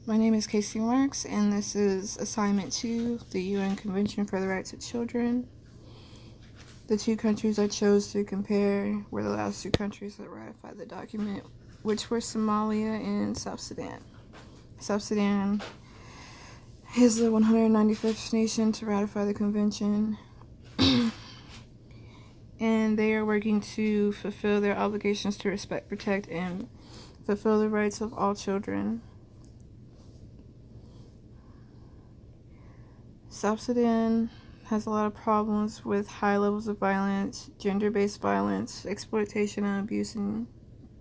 My name is Casey Marks, and this is Assignment 2, the UN Convention for the Rights of Children. The two countries I chose to compare were the last two countries that ratified the document, which were Somalia and South Sudan. South Sudan is the 195th nation to ratify the convention, and they are working to fulfill their obligations to respect, protect, and fulfill the rights of all children. South Sudan has a lot of problems with high levels of violence, gender-based violence, exploitation and abuse, and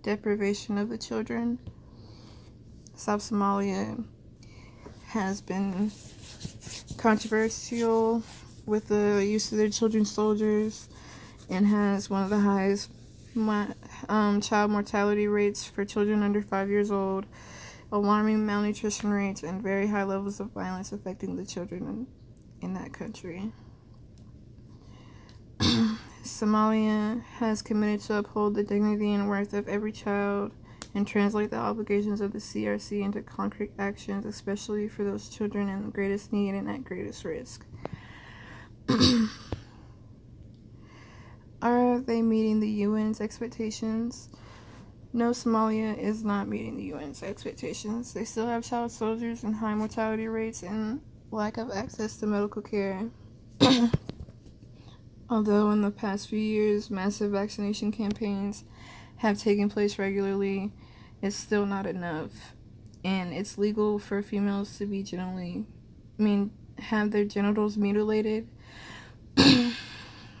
deprivation of the children. South Somalia has been controversial with the use of their children soldiers and has one of the highest child mortality rates for children under 5 years old, alarming malnutrition rates, and very high levels of violence affecting the children in that country. Somalia has committed to uphold the dignity and worth of every child and translate the obligations of the CRC into concrete actions, especially for those children in the greatest need and at greatest risk. Are they meeting the UN's expectations? No, Somalia is not meeting the UN's expectations. They still have child soldiers and high mortality rates and lack of access to medical care. Although in the past few years, massive vaccination campaigns have taken place regularly, it's still not enough. And it's legal for females to be have their genitals mutilated,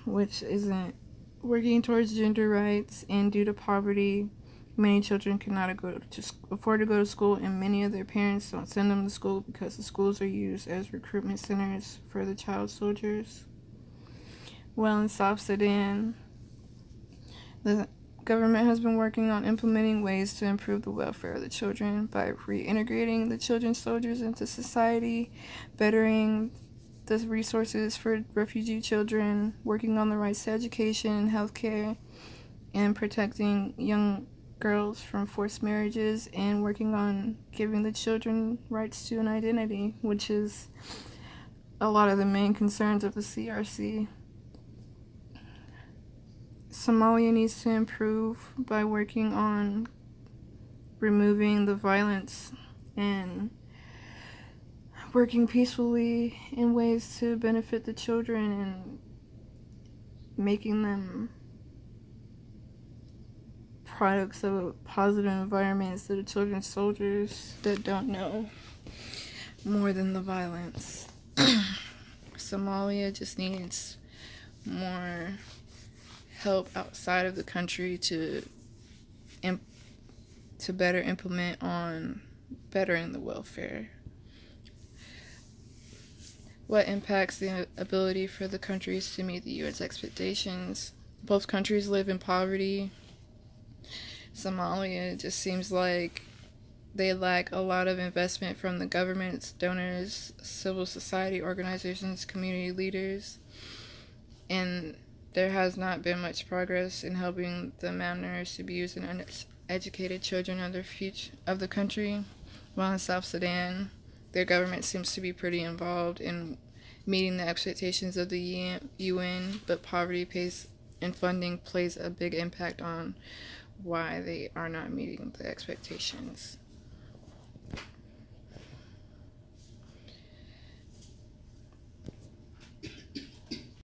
which isn't working towards gender rights. And due to poverty, many children cannot afford to go to school, and many of their parents don't send them to school because the schools are used as recruitment centers for the child soldiers. Well, in South Sudan, the government has been working on implementing ways to improve the welfare of the children by reintegrating the children soldiers into society, bettering the resources for refugee children, working on the rights to education and healthcare, and protecting young girls from forced marriages, and working on giving the children rights to an identity, which is a lot of the main concerns of the CRC. Somalia needs to improve by working on removing the violence and working peacefully in ways to benefit the children and making them products of a positive environment instead of children soldiers that don't know more than the violence. Somalia just needs more help outside of the country to better implement on bettering the welfare. What impacts the ability for the countries to meet the UN's expectations? Both countries live in poverty. Somalia just seems like they lack a lot of investment from the governments, donors, civil society organizations, community leaders, and there has not been much progress in helping the malnourished, abused, and uneducated children of the country. While in South Sudan, their government seems to be pretty involved in meeting the expectations of the UN, but poverty and funding plays a big impact on why they are not meeting the expectations.